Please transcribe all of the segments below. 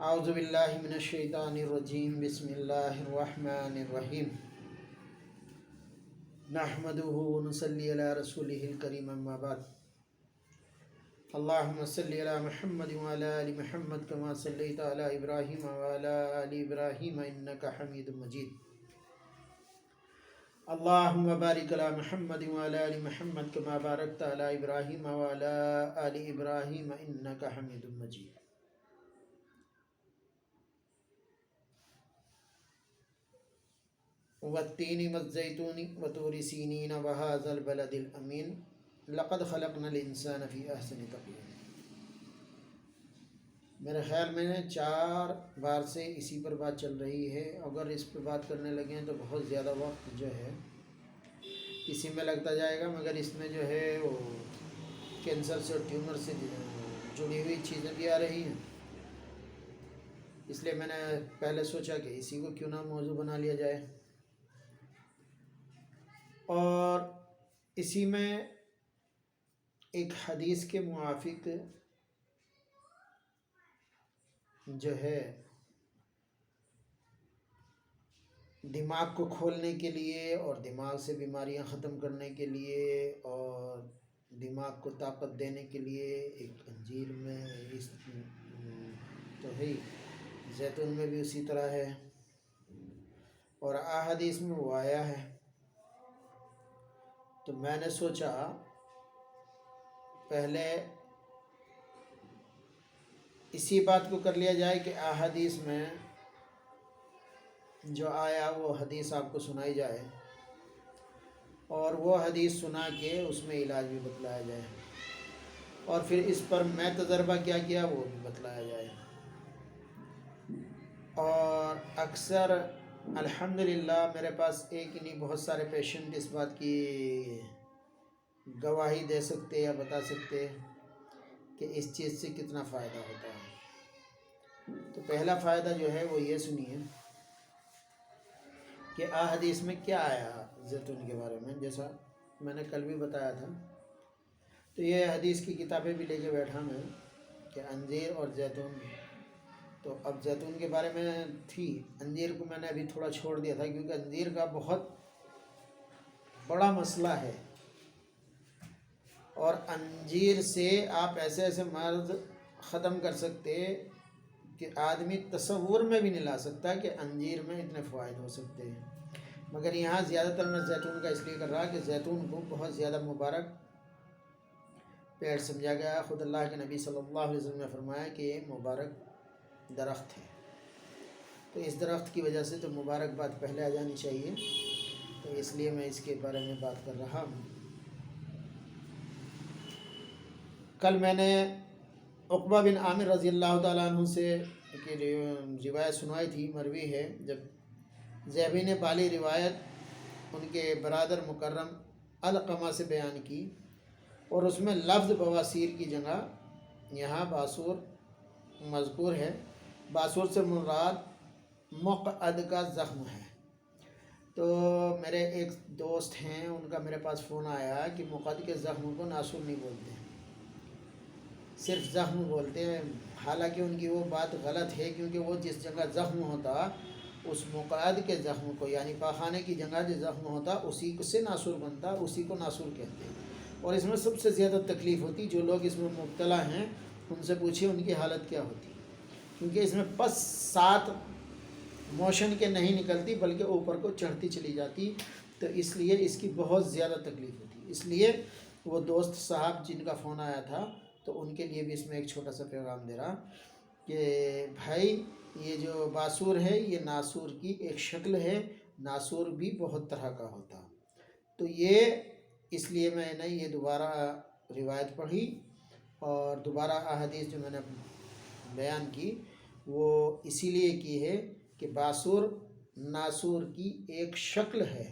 اعوذ باللہ من الشیطان الرجیم بسم اللہ الرحمن الرحیم نحمده ونصلی علی رسولہ الکریم اما بعد اللہم صلی علی محمد وعلی آل محمد کما صلیت علی ابراہیم وعلی آل ابراہیم انکا حمید مجید اللہم بارک علی محمد وعلی آل محمد کما بارکت علی ابراہیم وعلی آل ابراہیم انکا حمید مجید۔ والتین والزیتون وطور سینین وہذا البلد الامین لقد خلقنا الانسان فی احسن تقویم۔ میرے خیال میں 4 بار سے اسی پر بات چل رہی ہے۔ اگر اس پر بات کرنے لگے ہیں تو بہت زیادہ وقت جو ہے اسی میں لگتا جائے گا، مگر اس میں جو ہے وہ کینسر سے اور ٹیومر سے جڑی ہوئی چیزیں بھی آ رہی ہیں، اس لیے میں نے پہلے سوچا کہ اسی کو کیوں نہ موضوع بنا لیا جائے۔ اور اسی میں ایک حدیث کے موافق جو ہے دماغ کو کھولنے کے لیے اور دماغ سے بیماریاں ختم کرنے کے لیے اور دماغ کو طاقت دینے کے لیے ایک انجیر میں اس تو ہے، زیتون میں بھی اسی طرح ہے، اور احادیث میں وہ آیا ہے۔ تو میں نے سوچا پہلے اسی بات کو کر لیا جائے کہ احادیث میں جو آیا وہ حدیث آپ کو سنائی جائے، اور وہ حدیث سنا کے اس میں علاج بھی بتلایا جائے، اور پھر اس پر میں تجربہ کیا کیا وہ بھی بتلایا جائے۔ اور اکثر الحمدللہ میرے پاس ایک ہی نہیں بہت سارے پیشنٹ اس بات کی گواہی دے سکتے یا بتا سکتے کہ اس چیز سے کتنا فائدہ ہوتا ہے۔ تو پہلا فائدہ جو ہے وہ یہ سنیے کہ احادیث میں کیا آیا زیتون کے بارے میں، جیسا میں نے کل بھی بتایا تھا۔ تو یہ حدیث کی کتابیں بھی لے کے بیٹھا میں کہ انجیر اور زیتون، تو اب زیتون کے بارے میں تھی، انجیر کو میں نے ابھی تھوڑا چھوڑ دیا تھا کیونکہ انجیر کا بہت بڑا مسئلہ ہے، اور انجیر سے آپ ایسے ایسے مرض ختم کر سکتے کہ آدمی تصور میں بھی نہیں لا سکتا کہ انجیر میں اتنے فوائد ہو سکتے ہیں۔ مگر یہاں زیادہ تر میں زیتون کا اس لیے کر رہا کہ زیتون کو بہت زیادہ مبارک پیڑ سمجھا گیا۔ خود اللہ کے نبی صلی اللہ علیہ وسلم نے فرمایا کہ یہ مبارک درخت ہے، تو اس درخت کی وجہ سے تو مبارک بات پہلے آ جانی چاہیے، تو اس لیے میں اس کے بارے میں بات کر رہا ہوں۔ کل میں نے عقبہ بن عامر رضی اللہ تعالیٰ عنہ سے کی روایت سنائی تھی، مروی ہے، جب ذہبی نے بالی روایت ان کے برادر مکرم علقمہ سے بیان کی، اور اس میں لفظ بواسیر کی جگہ یہاں باسور مذکور ہے۔ باسور سے مراد مقعد کا زخم ہے۔ تو میرے ایک دوست ہیں، ان کا میرے پاس فون آیا کہ مقعد کے زخم کو ناسور نہیں بولتے ہیں، صرف زخم بولتے ہیں۔ حالانکہ ان کی وہ بات غلط ہے، کیونکہ وہ جس جگہ زخم ہوتا اس مقعد کے زخم کو، یعنی پاخانے کی جگہ جو زخم ہوتا اسی سے ناسور بنتا، اسی کو ناسور کہتے ہیں۔ اور اس میں سب سے زیادہ تکلیف ہوتی، جو لوگ اس میں مبتلا ہیں ان سے پوچھیں ان کی حالت کیا ہوتی، کیونکہ اس میں پس 7 موشن کے نہیں نکلتی بلکہ اوپر کو چڑھتی چلی جاتی، تو اس لیے اس کی بہت زیادہ تکلیف ہوتی۔ اس لیے وہ دوست صاحب جن کا فون آیا تھا، تو ان کے لیے بھی اس میں ایک چھوٹا سا پیغام دے رہا کہ بھائی یہ جو باسور ہے یہ ناسور کی ایک شکل ہے، ناسور بھی بہت طرح کا ہوتا۔ تو یہ اس لیے میں نے یہ دوبارہ روایت پڑھی، اور دوبارہ احادیث جو میں نے بیان کی وہ اسی لیے کی ہے کہ باسور ناسور کی ایک شکل ہے،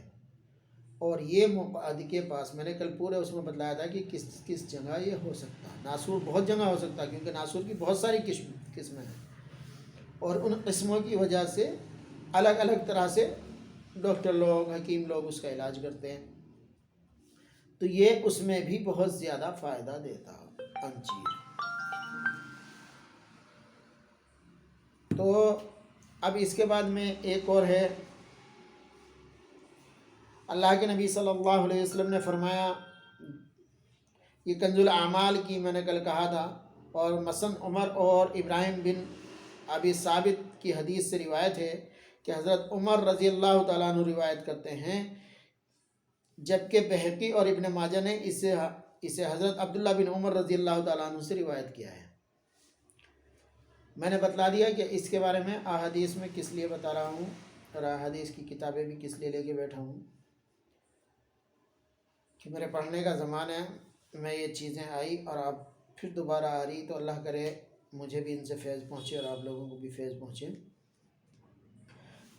اور یہ مقعد کے پاس میں نے کل پورے اس میں بتلایا تھا کہ کس کس جگہ یہ ہو سکتا ہے۔ ناسور بہت جگہ ہو سکتا ہے، کیونکہ ناسور کی بہت ساری قسمیں ہیں، اور ان قسموں کی وجہ سے الگ الگ طرح سے ڈاکٹر لوگ، حکیم لوگ اس کا علاج کرتے ہیں۔ تو یہ اس میں بھی بہت زیادہ فائدہ دیتا انجیر۔ تو اب اس کے بعد میں ایک اور ہے، اللہ کے نبی صلی اللہ علیہ وسلم نے فرمایا، یہ کنز الاعمال کی میں نے کل کہا تھا، اور مثلا عمر اور ابراہیم بن ابی ثابت کی حدیث سے روایت ہے کہ حضرت عمر رضی اللہ تعالیٰ عنہ روایت کرتے ہیں، جبکہ بہقی اور ابن ماجہ نے اسے حضرت عبداللہ بن عمر رضی اللہ تعالیٰ عنہ سے روایت کیا ہے۔ میں نے بتلا دیا کہ اس کے بارے میں احادیث میں کس لیے بتا رہا ہوں، اور احادیث کی کتابیں بھی کس لیے لے کے بیٹھا ہوں، کہ میرے پڑھنے کا زمانہ ہے، میں یہ چیزیں آئی اور اب پھر دوبارہ آ رہی، تو اللہ کرے مجھے بھی ان سے فیض پہنچے اور آپ لوگوں کو بھی فیض پہنچے۔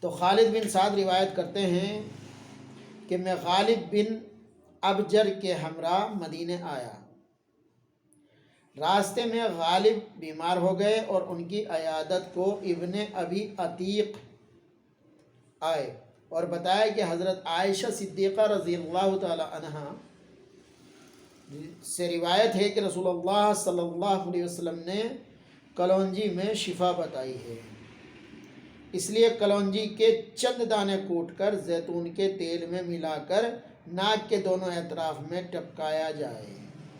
تو خالد بن سعد روایت کرتے ہیں کہ میں غالب بن ابجر کے ہمراہ مدینے آیا، راستے میں غالب بیمار ہو گئے اور ان کی عیادت کو ابن ابی عتیق آئے اور بتایا کہ حضرت عائشہ صدیقہ رضی اللہ تعالی عنہ سے روایت ہے کہ رسول اللہ صلی اللہ علیہ وسلم نے کلونجی میں شفا بتائی ہے، اس لیے کلونجی کے چند دانے کوٹ کر زیتون کے تیل میں ملا کر ناک کے دونوں اطراف میں ٹپکایا جائے۔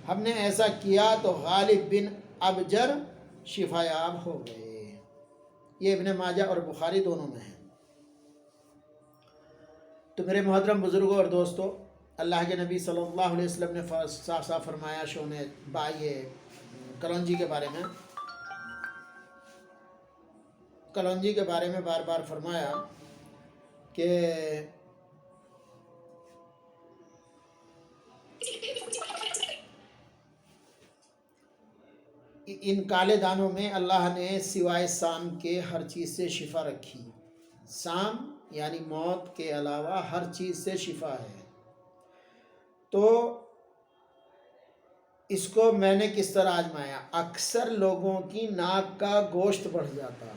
ہم نے ایسا کیا تو غالب بن ابجر شفا یاب ہو گئے۔ یہ ابن ماجہ اور بخاری دونوں میں ہے۔ تو میرے محترم بزرگوں اور دوستو، اللہ کے نبی صلی اللہ علیہ وسلم نے صاف صاف فرمایا شونے بائیے کلونجی کے بارے میں، کلونجی کے بارے میں بار بار فرمایا کہ ان کالے دانوں میں اللہ نے سوائے سام کے ہر چیز سے شفا رکھی۔ سام یعنی موت کے علاوہ ہر چیز سے شفا ہے۔ تو اس کو میں نے کس طرح آزمایا؟ اکثر لوگوں کی ناک کا گوشت بڑھ جاتا،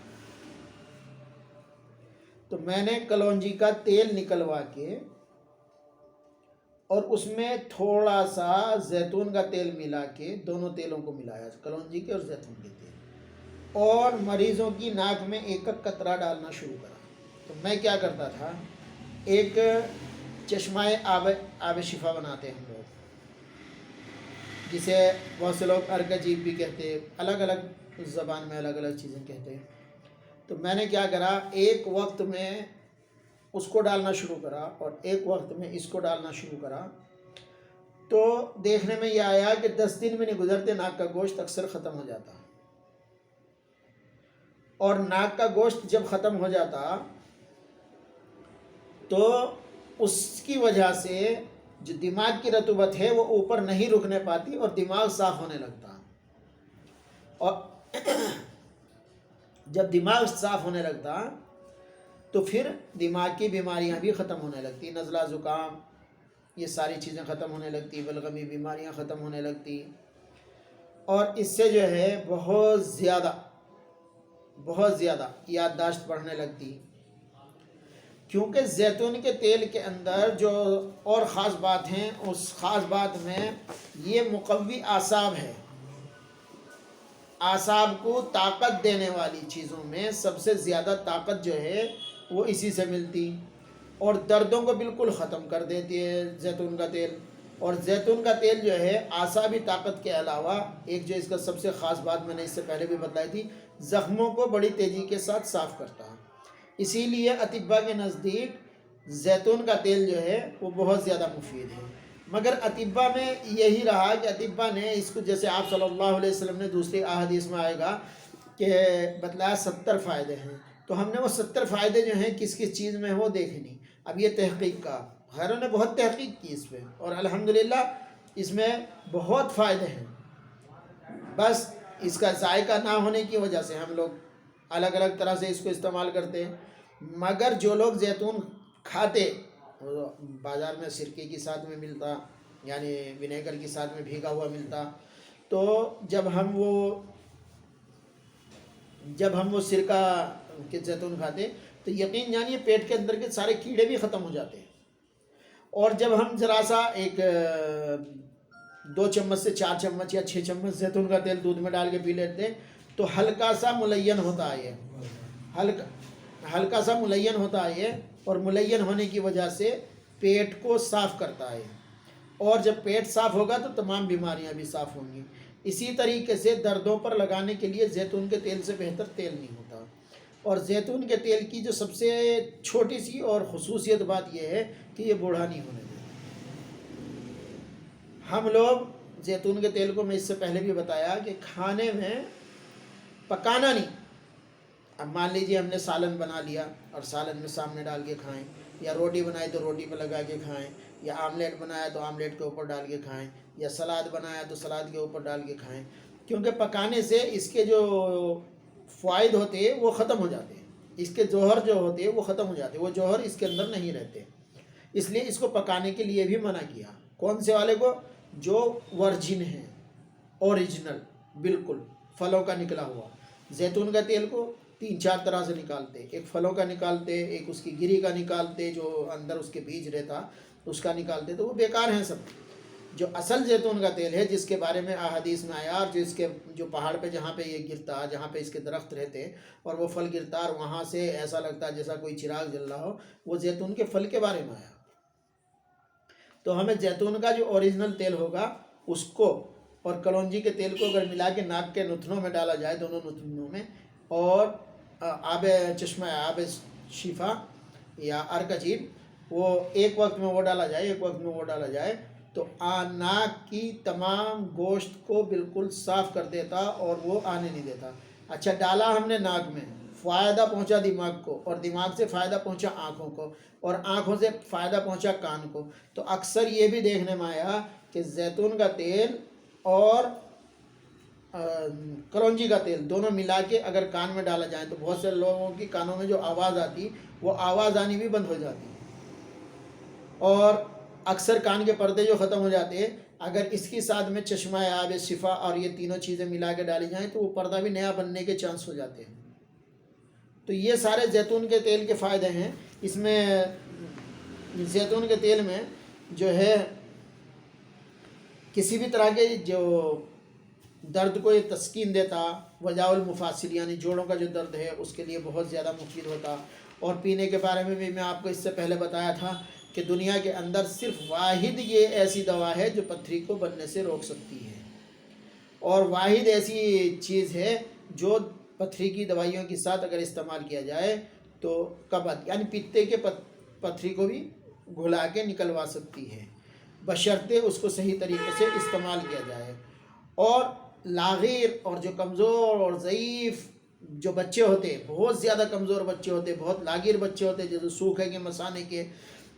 تو میں نے کلونجی کا تیل نکلوا کے اور اس میں تھوڑا سا زیتون کا تیل ملا کے، دونوں تیلوں کو ملایا، کلونجی کے اور زیتون کے تیل، اور مریضوں کی ناک میں ایک ایک قطرہ ڈالنا شروع کرا۔ تو میں کیا کرتا تھا، ایک چشمہ آب شفا بناتے ہیں ہم لوگ، جسے بہت سے لوگ ارکجیب بھی کہتے ہیں، الگ الگ زبان میں الگ الگ چیزیں کہتے ہیں۔ تو میں نے کیا کرا، ایک وقت میں اس کو ڈالنا شروع کرا اور ایک وقت میں اس کو ڈالنا شروع کرا، تو دیکھنے میں یہ آیا کہ 10 دن میں نہیں گزرتے ناک کا گوشت اکثر ختم ہو جاتا، اور ناک کا گوشت جب ختم ہو جاتا تو اس کی وجہ سے جو دماغ کی رطوبت ہے وہ اوپر نہیں رکنے پاتی اور دماغ صاف ہونے لگتا، اور جب دماغ صاف ہونے لگتا تو پھر دماغ کی بیماریاں بھی ختم ہونے لگتی، نزلہ زکام یہ ساری چیزیں ختم ہونے لگتی، بلغمی بیماریاں ختم ہونے لگتی، اور اس سے جو ہے بہت زیادہ یادداشت بڑھنے لگتی، کیونکہ زیتون کے تیل کے اندر جو اور خاص بات ہیں، اس خاص بات میں یہ مقوی اعصاب ہے۔ اعصاب کو طاقت دینے والی چیزوں میں سب سے زیادہ طاقت جو ہے وہ اسی سے ملتی، اور دردوں کو بالکل ختم کر دیتی ہے زیتون کا تیل۔ اور زیتون کا تیل جو ہے اعصابی طاقت کے علاوہ ایک جو اس کا سب سے خاص بات میں نے اس سے پہلے بھی بتلائی تھی، زخموں کو بڑی تیزی کے ساتھ صاف کرتا ہے۔ اسی لیے اطباء کے نزدیک زیتون کا تیل جو ہے وہ بہت زیادہ مفید ہے، مگر اطباء میں یہی رہا کہ اطباء نے اس کو، جیسے آپ صلی اللہ علیہ وسلم نے دوسری احادیث میں آئے گا کہ بتلایا 70 فائدے ہیں، تو ہم نے وہ 70 فائدے جو ہیں کس کس چیز میں وہ دیکھے نہیں۔ اب یہ تحقیق کا، غیروں نے بہت تحقیق کی اس پہ، اور الحمدللہ اس میں بہت فائدے ہیں، بس اس کا ذائقہ نہ ہونے کی وجہ سے ہم لوگ الگ الگ طرح سے اس کو استعمال کرتے ہیں۔ مگر جو لوگ زیتون کھاتے، بازار میں سرکے کی ساتھ میں ملتا، یعنی ونیگر کی ساتھ میں بھیگا ہوا ملتا، تو جب ہم وہ سرکہ کے زیتون کھاتے تو یقین جانیے پیٹ کے اندر کے سارے کیڑے بھی ختم ہو جاتے ہیں، اور جب ہم ذرا سا ایک 2 چمچ سے 4 چمچ یا 6 چمچ زیتون کا تیل دودھ میں ڈال کے پی لیتے تو ہلکا سا ملین ہوتا ہے یہ، ہلکا سا ملین ہوتا ہے یہ، اور ملین ہونے کی وجہ سے پیٹ کو صاف کرتا ہے، اور جب پیٹ صاف ہوگا تو تمام بیماریاں بھی صاف ہوں گی۔ اسی طریقے سے دردوں پر لگانے کے لیے زیتون کے تیل سے بہتر تیل نہیں ہوتا۔ اور زیتون کے تیل کی جو سب سے چھوٹی سی اور خصوصیت بات یہ ہے کہ یہ بوڑھا نہیں ہونے دیتا۔ ہم لوگ زیتون کے تیل کو، میں اس سے پہلے بھی بتایا کہ کھانے میں پکانا نہیں۔ اب مان لیجیے ہم نے سالن بنا لیا اور سالن میں سامنے ڈال کے کھائیں، یا روٹی بنائی تو روٹی پہ لگا کے کھائیں، یا آملیٹ بنایا تو آملیٹ کے اوپر ڈال کے کھائیں، یا سلاد بنایا تو سلاد کے اوپر ڈال کے کھائیں، کیونکہ پکانے سے اس کے جو فوائد ہوتے ہیں وہ ختم ہو جاتے ہیں، اس کے جوہر جو ہوتے ہیں وہ ختم ہو جاتے ہیں، وہ جوہر اس کے اندر نہیں رہتے، اس لیے اس کو پکانے کے لیے بھی منع کیا۔ کون سے والے کو؟ جو ورجن ہیں، اوریجنل، بالکل پھلوں کا نکلا ہوا۔ زیتون کا تیل کو 3-4 طرح سے نکالتے، ایک پھلوں کا نکالتے، ایک اس کی گری کا نکالتے، جو اندر اس کے بیج رہتا اس کا نکالتے، تو وہ بیکار ہیں سب۔ جو اصل زیتون کا تیل ہے، جس کے بارے میں احادیث میں آیا، اور جو پہاڑ پہ جہاں پہ یہ گرتا، جہاں پہ اس کے درخت رہتے اور وہ پھل گرتا اور وہاں سے ایسا لگتا جیسا کوئی چراغ جل رہا ہو، وہ زیتون کے پھل کے بارے میں آیا۔ تو ہمیں زیتون کا جو اوریجنل تیل ہوگا اس کو، اور کلونجی کے تیل کو اگر ملا کے ناک کے نتنوں میں ڈالا جائے، دونوں نتنوں میں، اور چشمہ آب شفا یا ارکجیل، وہ ایک وقت میں وہ ڈالا جائے، ایک وقت میں وہ ڈالا جائے، تو ناک کی تمام گوشت کو بالکل صاف کر دیتا اور وہ آنے نہیں دیتا۔ اچھا، ڈالا ہم نے ناک میں، فائدہ پہنچا دماغ کو، اور دماغ سے فائدہ پہنچا آنکھوں کو، اور آنکھوں سے فائدہ پہنچا کان کو۔ تو اکثر یہ بھی دیکھنے میں آیا کہ زیتون کا تیل اور کلونجی کا تیل دونوں ملا کے اگر کان میں ڈالا جائے تو بہت سے لوگوں کی کانوں میں جو آواز آتی وہ آواز آنی بھی بند ہو جاتی، اور اکثر کان کے پردے جو ختم ہو جاتے ہیں، اگر اس کی ساتھ میں چشمہ آب شفا اور یہ تینوں چیزیں ملا کے ڈالی جائیں تو وہ پردہ بھی نیا بننے کے چانس ہو جاتے ہیں۔ تو یہ سارے زیتون کے تیل کے فائدے ہیں۔ اس میں زیتون کے تیل میں جو ہے کسی بھی طرح کے جو درد کو یہ تسکین دیتا، وجاء المفاصل یعنی جوڑوں کا جو درد ہے اس کے لیے بہت زیادہ مفید ہوتا۔ اور پینے کے بارے میں بھی میں آپ کو اس سے پہلے بتایا تھا کہ دنیا کے اندر صرف واحد یہ ایسی دوا ہے جو پتھری کو بننے سے روک سکتی ہے، اور واحد ایسی چیز ہے جو پتھری کی دوائیوں کے ساتھ اگر استعمال کیا جائے تو قبض یعنی پتے کے پتھری کو بھی گھلا کے نکلوا سکتی ہے، بشرطے اس کو صحیح طریقے سے استعمال کیا جائے۔ اور لاغیر اور جو کمزور اور ضعیف جو بچے ہوتے، بہت زیادہ کمزور بچے ہوتے، بہت لاغیر بچے ہوتے، جو سوکھے کے مسانے کے،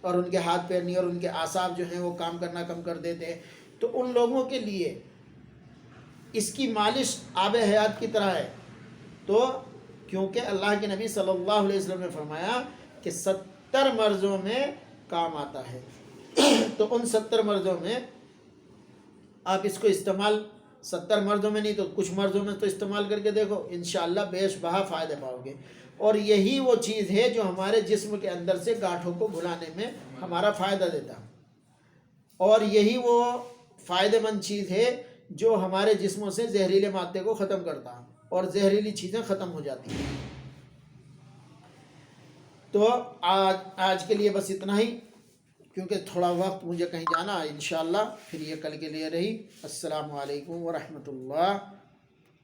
اور ان کے ہاتھ پیر نہیں، اور ان کے اعصاب جو ہیں وہ کام کرنا کم کر دیتے، تو ان لوگوں کے لیے اس کی مالش آب حیات کی طرح ہے۔ تو کیونکہ اللہ کے نبی صلی اللہ علیہ وسلم نے فرمایا کہ 70 مرضوں میں کام آتا ہے، تو ان 70 مرضوں میں آپ اس کو استعمال، 70 مرضوں میں نہیں تو کچھ مرضوں میں تو استعمال کر کے دیکھو، انشاءاللہ بیش بہا فائدے پاؤ گے۔ اور یہی وہ چیز ہے جو ہمارے جسم کے اندر سے گاٹھوں کو گھلانے میں ہمارا فائدہ دیتا، اور یہی وہ فائدہ مند چیز ہے جو ہمارے جسموں سے زہریلے مادے کو ختم کرتا اور زہریلی چیزیں ختم ہو جاتی ہیں۔ تو آج کے لیے بس اتنا ہی، کیونکہ تھوڑا وقت مجھے کہیں جانا ہے، انشاءاللہ پھر یہ کل کے لیے رہی۔ السلام علیکم ورحمۃ اللہ